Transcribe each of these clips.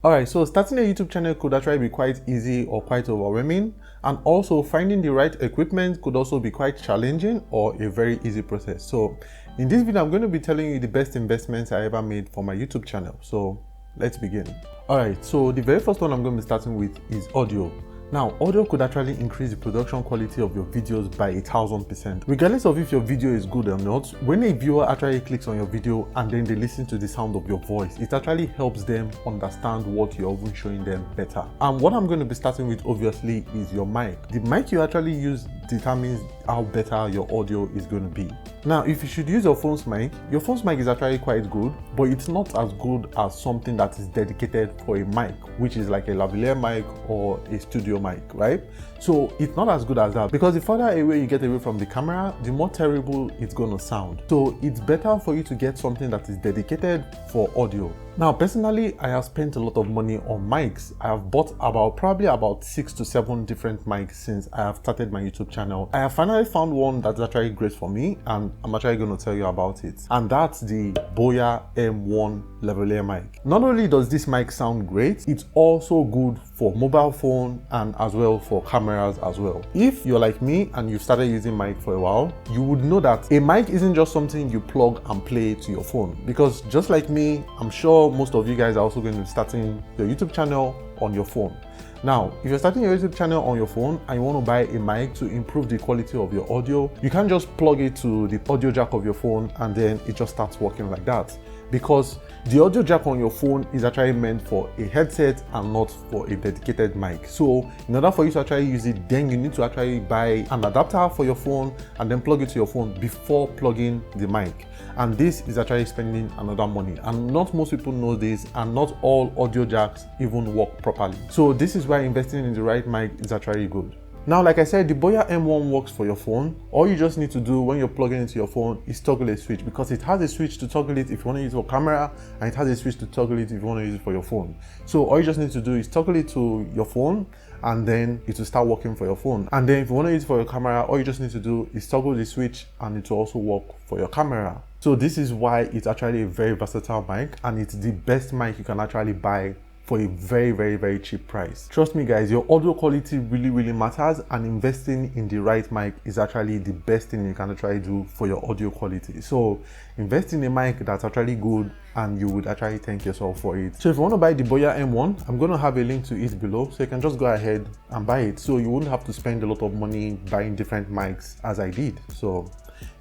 Alright, so starting a YouTube channel could actually be quite easy or quite overwhelming, and also finding the right equipment could also be quite challenging or a very easy process. So in this video, I'm going to be telling you the best investments I ever made for my YouTube channel. So let's begin. Alright, so the very first one I'm going to be starting with is audio. Now, audio could actually increase the production quality of your videos by 1000%. Regardless of if your video is good or not, when a viewer actually clicks on your video and then they listen to the sound of your voice, it actually helps them understand what you're even showing them better. And what I'm going to be starting with, obviously, is your mic. The mic you actually use determines how better your audio is going to be. Now, if you should use your phone's mic is actually quite good, but it's not as good as something that is dedicated for a mic, which is like a lavalier mic or a studio mic, right? So it's not as good as that, because the further away you get away from the camera, the more terrible it's going to sound. So it's better for you to get something that is dedicated for audio. Now, personally, I have spent a lot of money on mics. I have bought probably about 6 to 7 different mics since I have started my YouTube channel. I have finally found one that's actually great for me, and I'm actually going to tell you about it. And that's the Boya M1 lavalier mic. Not only does this mic sound great, it's also good for mobile phone and as well for cameras as well. If you're like me and you've started using mic for a while, you would know that a mic isn't just something you plug and play to your phone, because just like me, I'm sure most of you guys are also going to be starting your YouTube channel on your phone. Now, if you're starting your YouTube channel on your phone and you want to buy a mic to improve the quality of your audio, you can't just plug it to the audio jack of your phone and then it just starts working like that, because the audio jack on your phone is actually meant for a headset and not for a dedicated mic. So in order for you to actually use it, then you need to actually buy an adapter for your phone and then plug it to your phone before plugging the mic. And this is actually spending another money, and not most people know this, and not all audio jacks even work properly. So this is why investing in the right mic is actually good. Now, like I said, the Boya M1 works for your phone. All you just need to do when you're plugging into your phone is toggle a switch, because it has a switch to toggle it if you want to use it for camera, and it has a switch to toggle it if you want to use it for your phone. So all you just need to do is toggle it to your phone, and then it will start working for your phone. And then if you want to use it for your camera, all you just need to do is toggle the switch and it will also work for your camera. So this is why it's actually a very versatile mic, and it's the best mic you can actually buy for a very, very, very cheap price. Trust me guys, your audio quality really matters, and investing in the right mic is actually the best thing you can actually do for your audio quality. So invest in a mic that's actually good, and you would actually thank yourself for it. So if you want to buy the Boya M1, I'm going to have a link to it below, so you can just go ahead and buy it, so you wouldn't have to spend a lot of money buying different mics as I did. So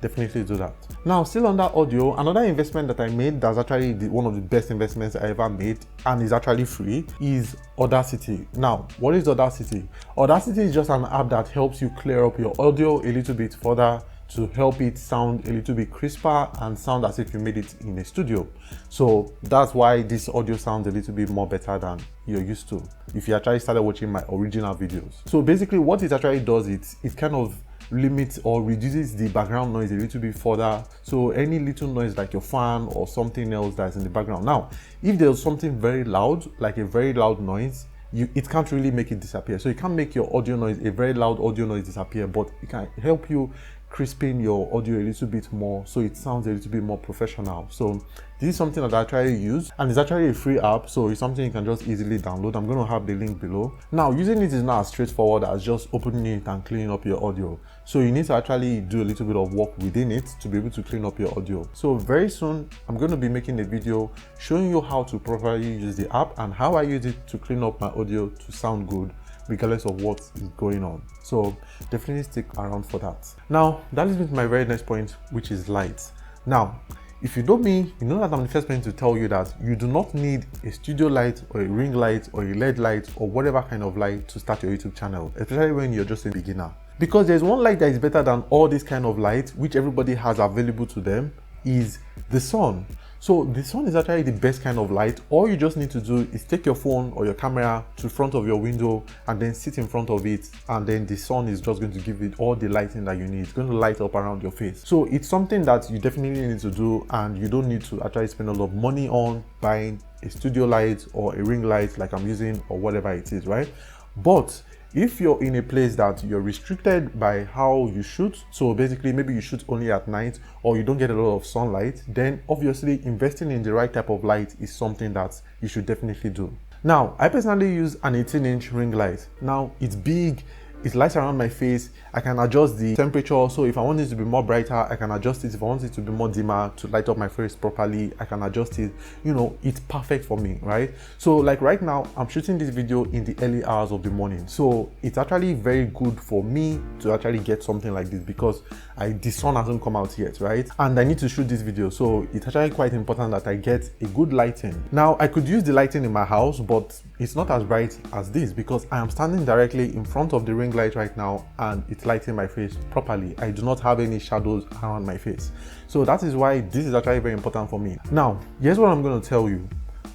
definitely do that. Now, still on that audio, another investment that I made that's actually one of the best investments I ever made, and is actually free, is Audacity. Now, what is Audacity? Audacity is just an app that helps you clear up your audio a little bit further to help it sound a little bit crisper and sound as if you made it in a studio. So that's why this audio sounds a little bit more better than you're used to if you actually started watching my original videos. So basically what it actually does, it kind of limits or reduces the background noise a little bit further. So any little noise like your fan or something else that's in the background. Now, if there's something very loud, like a very loud noise, it can't really make it disappear. So you can't make your audio noise, a very loud audio noise, disappear, but it can help you crisping your audio a little bit more, so it sounds a little bit more professional. So this is something that I actually use, and it's actually a free app, so it's something you can just easily download. I'm going to have the link below. Now, using it is not as straightforward as just opening it and cleaning up your audio. So you need to actually do a little bit of work within it to be able to clean up your audio. So very soon, I'm going to be making a video showing you how to properly use the app and how I use it to clean up my audio to sound good, regardless of what is going on. So definitely stick around for that. Now, that leads me to my very next point, which is lights. Now, if you know me, you know that I'm the first person to tell you that you do not need a studio light or a ring light or a LED light or whatever kind of light to start your YouTube channel, especially when you're just a beginner. Because there's one light that is better than all this kind of light, which everybody has available to them, is the sun. So the sun is actually the best kind of light. All you just need to do is take your phone or your camera to the front of your window and then sit in front of it, and then the sun is just going to give it all the lighting that you need. It's going to light up around your face. So it's something that you definitely need to do, and you don't need to actually spend a lot of money on buying a studio light or a ring light like I'm using or whatever it is, right? But if you're in a place that you're restricted by how you shoot, so basically maybe you shoot only at night or you don't get a lot of sunlight, then obviously investing in the right type of light is something that you should definitely do. Now, I personally use an 18-inch ring light. Now, it's big, it lights around my face. I can adjust the temperature, so if I want it to be more brighter, I can adjust it. If I want it to be more dimmer to light up my face properly, I can adjust it. You know, it's perfect for me, right? So like right now, I'm shooting this video in the early hours of the morning, so it's actually very good for me to actually get something like this because the sun hasn't come out yet, right? And I need to shoot this video, so it's actually quite important that I get a good lighting. Now, I could use the lighting in my house, but it's not as bright as this because I am standing directly in front of the ring light right now and it's lighting my face properly. I do not have any shadows around my face, so that is why this is actually very important for me. Now, here's what I'm going to tell you.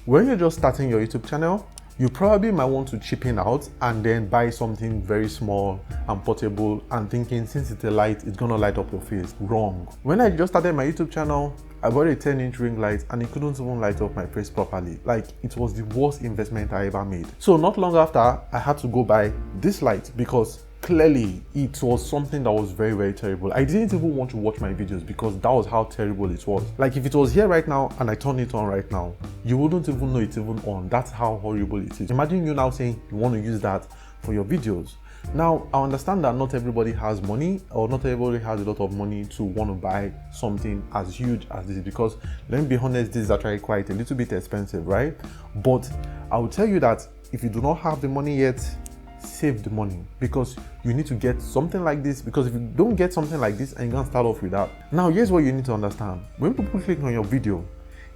When you're just starting your YouTube channel, you probably might want to chip in out and then buy something very small and portable and thinking since it's a light, it's gonna light up your face. Wrong. When I just started my YouTube channel, I bought a 10-inch ring light and it couldn't even light up my face properly. Like, it was the worst investment I ever made. So not long after, I had to go buy this light because clearly it was something that was very, very terrible. I didn't even want to watch my videos because that was how terrible it was. Like, if it was here right now and I turn it on right now, you wouldn't even know it's even on. That's how horrible it is. Imagine you now saying you want to use that for your videos. Now, I understand that not everybody has money, or not everybody has a lot of money to want to buy something as huge as this, because let me be honest, this is actually quite a little bit expensive, right? But I will tell you that if you do not have the money yet, save the money, because you need to get something like this, because if you don't get something like this and you're gonna start off with that. Now, here's what you need to understand. When people click on your video,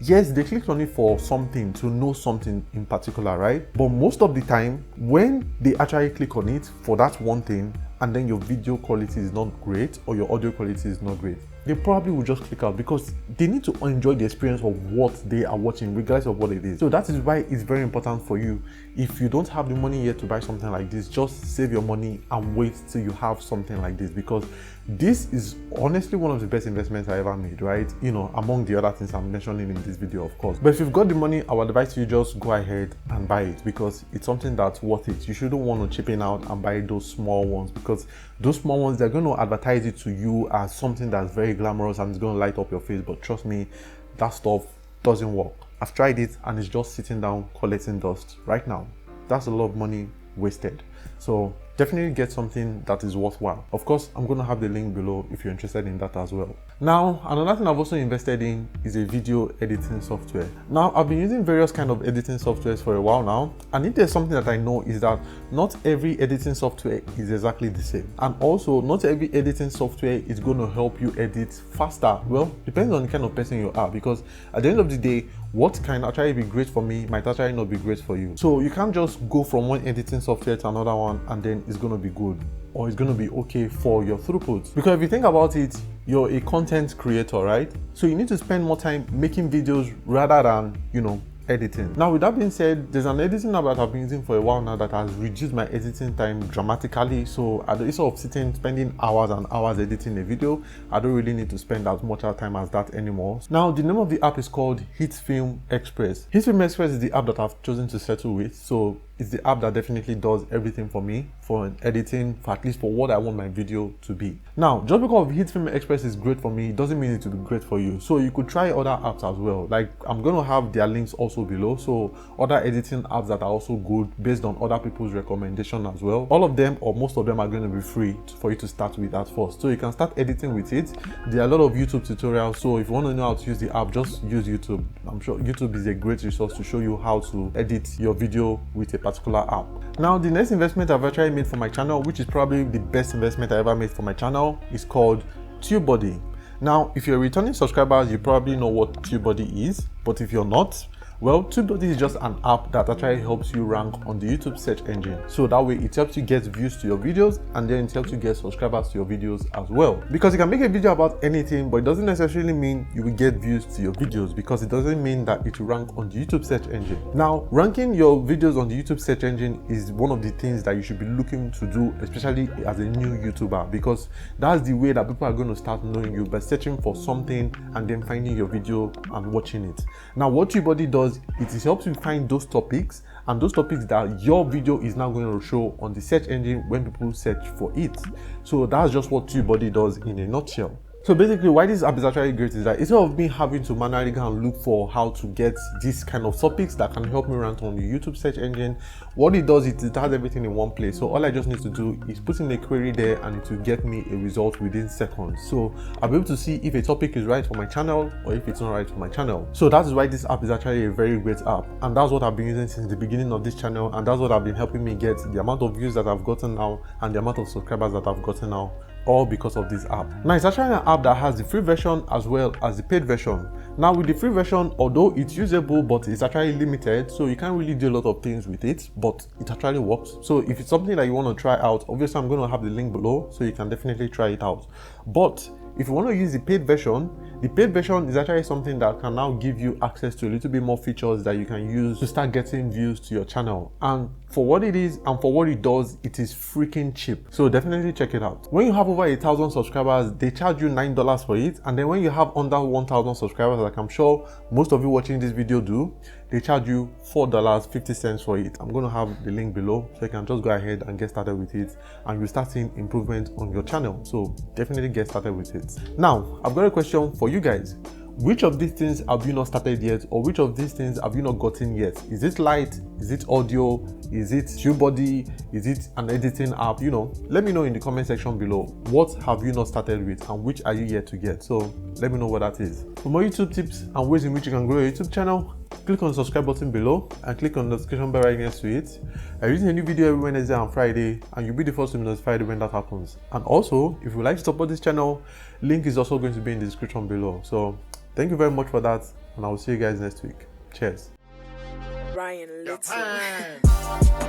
yes, they clicked on it for something, to know something in particular, right? But most of the time, when they actually click on it for that one thing, and then your video quality is not great or your audio quality is not great, they probably will just click out because they need to enjoy the experience of what they are watching, regardless of what it is. So that is why it's very important for you. If you don't have the money yet to buy something like this, just save your money and wait till you have something like this, because this is honestly one of the best investments I ever made, right? You know, among the other things I'm mentioning in this video, of course. But if you've got the money, I would advise you just go ahead and buy it, because it's something that's worth it. You shouldn't want to chip in out and buy those small ones, because those small ones, they're going to advertise it to you as something that's very glamorous and it's going to light up your face. But trust me, that stuff doesn't work. I've tried it and it's just sitting down collecting dust right now. That's a lot of money wasted. So definitely get something that is worthwhile. Of course, I'm going to have the link below if you're interested in that as well. Now, another thing I've also invested in is a video editing software. Now, I've been using various kind of editing softwares for a while now, and if there's something that I know is that not every editing software is exactly the same, and also not every editing software is going to help you edit faster. Well, depends on the kind of person you are, because at the end of the day, what can actually be great for me might actually not be great for you. So you can't just go from one editing software to another one and then it's going to be good, or it's going to be okay for your throughput. Because if you think about it, you're a content creator, right? So you need to spend more time making videos rather than, you know, editing. Now, with that being said, there's an editing app that I've been using for a while now that has reduced my editing time dramatically. So instead of spending hours and hours editing a video, I don't really need to spend as much time as that anymore. Now, the name of the app is called HitFilm Express. HitFilm Express is the app that I've chosen to settle with. So it's the app that definitely does everything for me for editing, for at least for what I want my video to be. Now, just because HitFilm Express is great for me, it doesn't mean it will be great for you. So you could try other apps as well. Like, I'm going to have their links also below. So other editing apps that are also good based on other people's recommendation as well. All of them, or most of them, are going to be free for you to start with at first. So you can start editing with it. There are a lot of YouTube tutorials. So if you want to know how to use the app, just use YouTube. I'm sure YouTube is a great resource to show you how to edit your video with a particular app. Now, the next investment I've actually made for my channel, which is probably the best investment I ever made for my channel, is called TubeBuddy. Now, if you're a returning subscriber, you probably know what TubeBuddy is, but if you're not, well, TubeBuddy is just an app that actually helps you rank on the YouTube search engine. So that way it helps you get views to your videos, and then it helps you get subscribers to your videos as well. Because you can make a video about anything, but it doesn't necessarily mean you will get views to your videos, because it doesn't mean that it will rank on the YouTube search engine. Now, ranking your videos on the YouTube search engine is one of the things that you should be looking to do, especially as a new YouTuber, because that's the way that people are going to start knowing you, by searching for something and then finding your video and watching it. Now, what TubeBuddy does, it helps you find those topics, and those topics that your video is now going to show on the search engine when people search for it. So that's just what TubeBuddy does in a nutshell. So basically why this app is actually great is that instead of me having to manually go and look for how to get this kind of topics that can help me rank on the YouTube search engine, what it does is it has everything in one place. So all I just need to do is put in a query there and it will get me a result within seconds. So I'll be able to see if a topic is right for my channel or if it's not right for my channel. So that is why this app is actually a very great app, and that's what I've been using since the beginning of this channel, and that's what I've been helping me get the amount of views that I've gotten now and the amount of subscribers that I've gotten now, all because of this app. Now it's actually an app that has the free version as well as the paid version. Now with the free version, although it's usable, but it's actually limited, so you can't really do a lot of things with it, but it actually works. So if it's something that you want to try out, obviously I'm going to have the link below, so you can definitely try it out. But if you want to use the paid version is actually something that can now give you access to a little bit more features that you can use to start getting views to your channel. And for what it is and for what it does, it is freaking cheap. So definitely check it out. When you have over 1,000 subscribers, they charge you $9 for it. And then when you have under 1,000 subscribers, like I'm sure most of you watching this video do, they charge you $4.50 for it. I'm going to have the link below, so you can just go ahead and get started with it, and you start seeing improvement on your channel. So definitely get started with it. Now, I've got a question for you guys. Which of these things have you not started yet, or which of these things have you not gotten yet? Is it light? Is it audio? Is it TubeBuddy? Is it an editing app? You know, let me know in the comment section below. What have you not started with and which are you yet to get? So let me know what that is. For more YouTube tips and ways in which you can grow your YouTube channel, click on the subscribe button below and click on the notification bell right next to it. I'm using a new video every Wednesday and Friday, and you'll be the first to be notified when that happens. And also, if you'd like to support this channel, link is also going to be in the description below. So thank you very much for that, and I will see you guys next week. Cheers. Ryan Little.